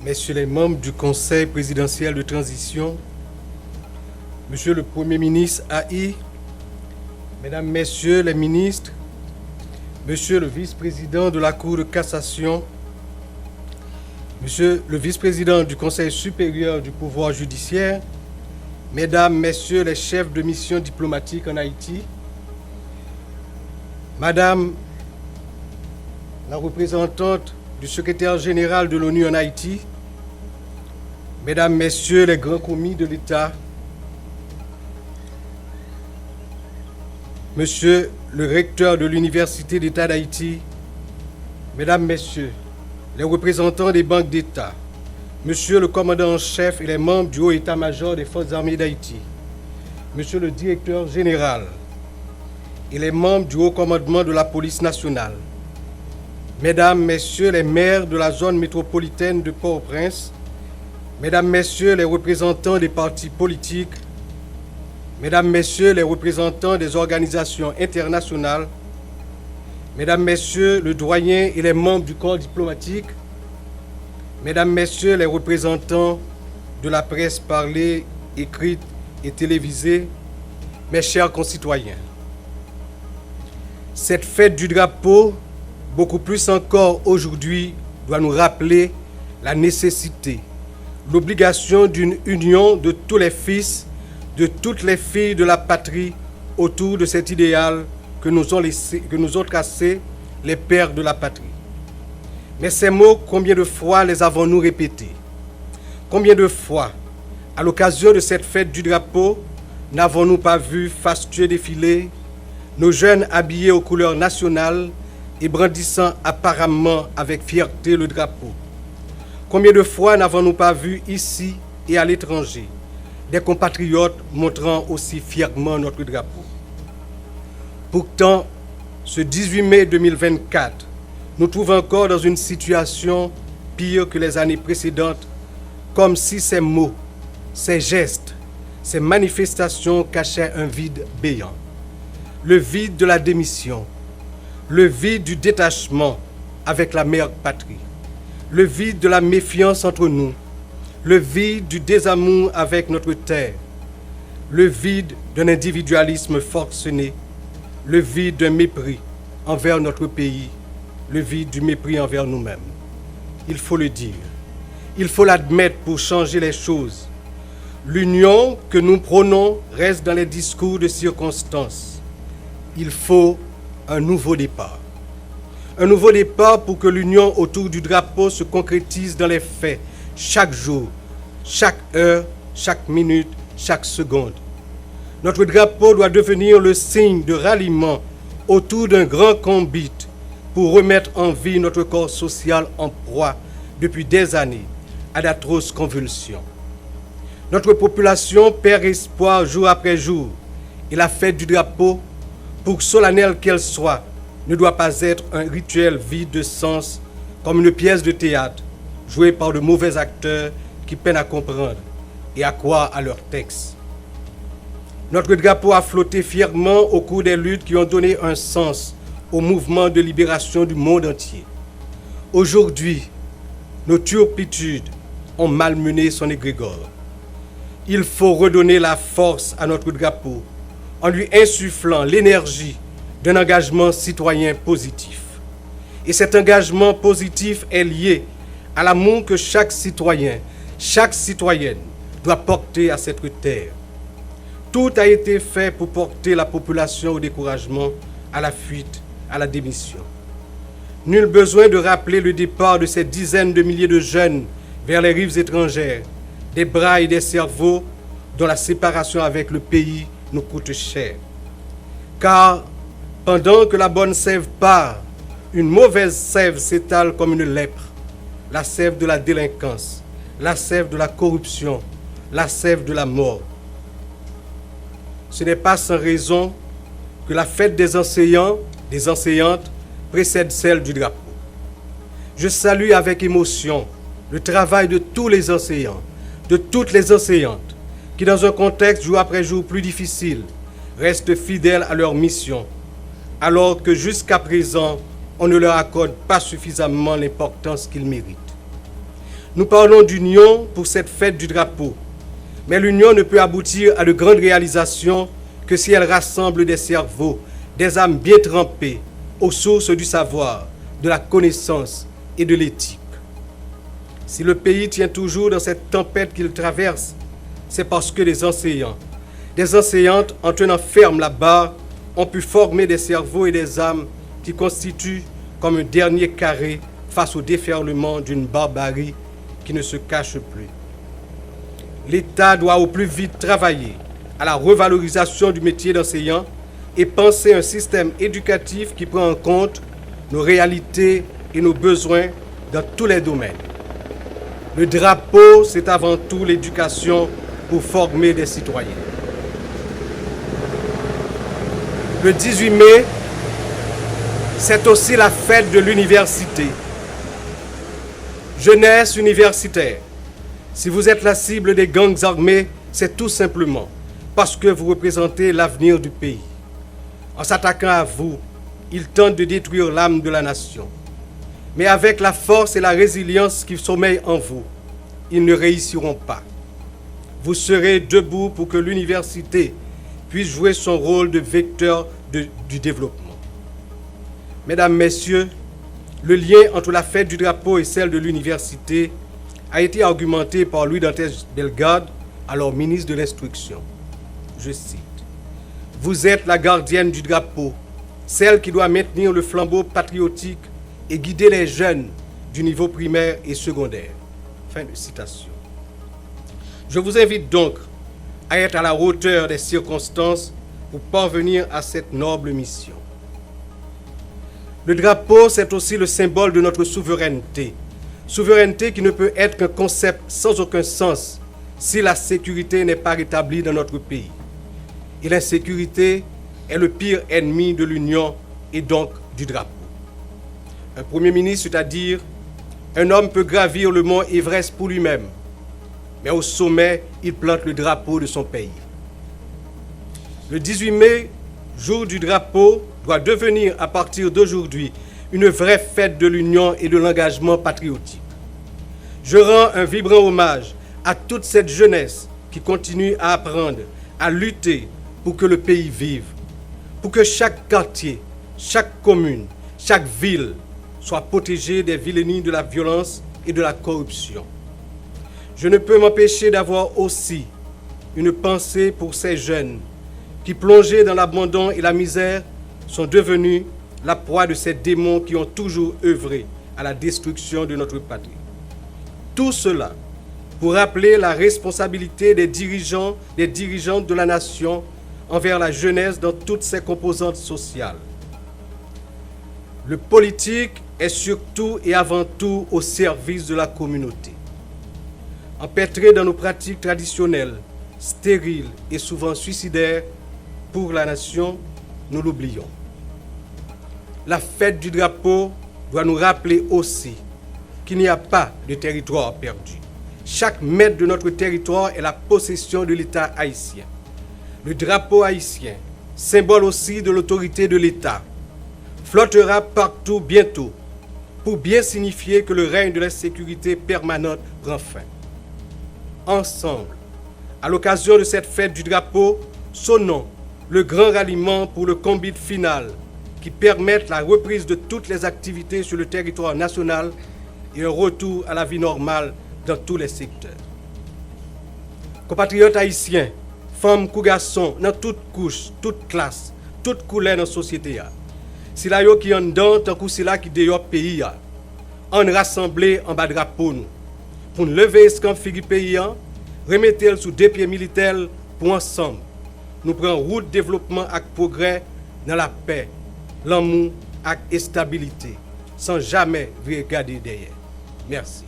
Messieurs les membres du Conseil présidentiel de transition, Monsieur le Premier ministre AI, Mesdames, Messieurs les ministres, Monsieur le vice-président de la Cour de cassation, Monsieur le vice-président du Conseil supérieur du pouvoir judiciaire, Mesdames, Messieurs les chefs de mission diplomatique en Haïti, Madame la représentante du secrétaire général de l'ONU en Haïti, Mesdames, Messieurs les grands commis de l'État, Monsieur le recteur de l'Université d'État d'Haïti, Mesdames, Messieurs les représentants des banques d'État, Monsieur le commandant en chef et les membres du haut état-major des forces armées d'Haïti, Monsieur le directeur général et les membres du haut commandement de la police nationale, Mesdames, Messieurs les maires de la zone métropolitaine de Port-au-Prince, Mesdames, Messieurs les représentants des partis politiques, Mesdames, Messieurs les représentants des organisations internationales, Mesdames, Messieurs le doyen et les membres du corps diplomatique, Mesdames, Messieurs les représentants de la presse parlée, écrite et télévisée, mes chers concitoyens. Cette fête du drapeau, beaucoup plus encore aujourd'hui, doit nous rappeler la nécessité, l'obligation d'une union de tous les fils, de toutes les filles de la patrie autour de cet idéal que nous ont tracé les pères de la patrie. Mais ces mots, combien de fois les avons-nous répétés? Combien de fois, à l'occasion de cette fête du drapeau, n'avons-nous pas vu fastueux défiler nos jeunes habillés aux couleurs nationales et brandissant apparemment avec fierté le drapeau? Combien de fois n'avons-nous pas vu ici et à l'étranger des compatriotes montrant aussi fièrement notre drapeau? Pourtant, ce 18 mai 2024, nous trouvons encore dans une situation pire que les années précédentes, comme si ces mots, ces gestes, ces manifestations cachaient un vide béant. Le vide de la démission, le vide du détachement avec la mère patrie, le vide de la méfiance entre nous, le vide du désamour avec notre terre, le vide d'un individualisme forcené, le vide d'un mépris envers notre pays, le vide du mépris envers nous-mêmes. Il faut le dire, il faut l'admettre pour changer les choses. L'union que nous prônons reste dans les discours de circonstance. Il faut un nouveau départ. Un nouveau départ pour que l'union autour du drapeau se concrétise dans les faits, chaque jour, chaque heure, chaque minute, chaque seconde. Notre drapeau doit devenir le signe de ralliement autour d'un grand combat pour remettre en vie notre corps social en proie depuis des années à d'atroces convulsions. Notre population perd espoir jour après jour et la fête du drapeau, pour solennelle qu'elle soit, ne doit pas être un rituel vide de sens comme une pièce de théâtre jouée par de mauvais acteurs qui peinent à comprendre et à croire à leur texte. Notre drapeau a flotté fièrement au cours des luttes qui ont donné un sens au mouvement de libération du monde entier. Aujourd'hui, nos turpitudes ont malmené son égrégore. Il faut redonner la force à notre drapeau en lui insufflant l'énergie d'un engagement citoyen positif. Et cet engagement positif est lié à l'amour que chaque citoyen, chaque citoyenne doit porter à cette terre. Tout a été fait pour porter la population au découragement, à la fuite, à la démission. Nul besoin de rappeler le départ de ces dizaines de milliers de jeunes vers les rives étrangères, des bras et des cerveaux dont la séparation avec le pays nous coûte cher. Car pendant que la bonne sève part, une mauvaise sève s'étale comme une lèpre, la sève de la délinquance, la sève de la corruption, la sève de la mort. Ce n'est pas sans raison que la fête des enseignants, des enseignantes, précède celle du drapeau. Je salue avec émotion le travail de tous les enseignants, de toutes les enseignantes, qui dans un contexte jour après jour plus difficile, restent fidèles à leur mission, alors que jusqu'à présent, on ne leur accorde pas suffisamment l'importance qu'ils méritent. Nous parlons d'union pour cette fête du drapeau, mais l'union ne peut aboutir à de grandes réalisations que si elle rassemble des cerveaux, des âmes bien trempées aux sources du savoir, de la connaissance et de l'éthique. Si le pays tient toujours dans cette tempête qu'il traverse, c'est parce que des enseignants, des enseignantes, en tenant ferme la barre, ont pu former des cerveaux et des âmes qui constituent comme un dernier carré face au déferlement d'une barbarie qui ne se cache plus. L'État doit au plus vite travailler à la revalorisation du métier d'enseignant et penser un système éducatif qui prend en compte nos réalités et nos besoins dans tous les domaines. Le drapeau, c'est avant tout l'éducation pour former des citoyens. Le 18 mai, c'est aussi la fête de l'université. Jeunesse universitaire, si vous êtes la cible des gangs armés, c'est tout simplement parce que vous représentez l'avenir du pays. En s'attaquant à vous, ils tentent de détruire l'âme de la nation. Mais avec la force et la résilience qui sommeillent en vous, ils ne réussiront pas. Vous serez debout pour que l'université puisse jouer son rôle de vecteur du développement. Mesdames, Messieurs, le lien entre la fête du drapeau et celle de l'université a été argumenté par Louis Dantes Bellegarde, alors ministre de l'Instruction. Je cite, « Vous êtes la gardienne du drapeau, celle qui doit maintenir le flambeau patriotique et guider les jeunes du niveau primaire et secondaire. » Fin de citation. Je vous invite donc à être à la hauteur des circonstances pour parvenir à cette noble mission. Le drapeau, c'est aussi le symbole de notre souveraineté. Souveraineté qui ne peut être qu'un concept sans aucun sens si la sécurité n'est pas rétablie dans notre pays. Et l'insécurité est le pire ennemi de l'union et donc du drapeau. Un Premier ministre, c'est-à-dire un homme peut gravir le mont Everest pour lui-même, mais au sommet, il plante le drapeau de son pays. Le 18 mai, jour du drapeau, doit devenir à partir d'aujourd'hui une vraie fête de l'union et de l'engagement patriotique. Je rends un vibrant hommage à toute cette jeunesse qui continue à apprendre, à lutter pour que le pays vive, pour que chaque quartier, chaque commune, chaque ville soit protégée des vilainies de la violence et de la corruption. Je ne peux m'empêcher d'avoir aussi une pensée pour ces jeunes qui, plongés dans l'abandon et la misère, sont devenus la proie de ces démons qui ont toujours œuvré à la destruction de notre patrie. Tout cela pour rappeler la responsabilité des dirigeants, des dirigeantes de la nation envers la jeunesse dans toutes ses composantes sociales. Le politique est surtout et avant tout au service de la communauté. Empêtré dans nos pratiques traditionnelles, stériles et souvent suicidaires pour la nation, nous l'oublions. La fête du drapeau doit nous rappeler aussi qu'il n'y a pas de territoire perdu. Chaque mètre de notre territoire est la possession de l'État haïtien. Le drapeau haïtien, symbole aussi de l'autorité de l'État, flottera partout bientôt pour bien signifier que le règne de l'insécurité permanente prend fin. Ensemble, à l'occasion de cette fête du drapeau, sonnons le grand ralliement pour le combat final qui permette la reprise de toutes les activités sur le territoire national et un retour à la vie normale dans tous les secteurs. Compatriotes haïtiens, femmes ou garçons, dans toutes couches, toutes classes, toutes couleurs dans la société, si la yo qui en dedans, tant que si la qui dehors pays, on rassemblé en bas de drapeau nous, pour nous lever escamp figi pays, remettre sous deux pieds militaires pour ensemble, nous prendre route développement et progrès dans la paix, l'amour et la stabilité, sans jamais regarder derrière. Merci.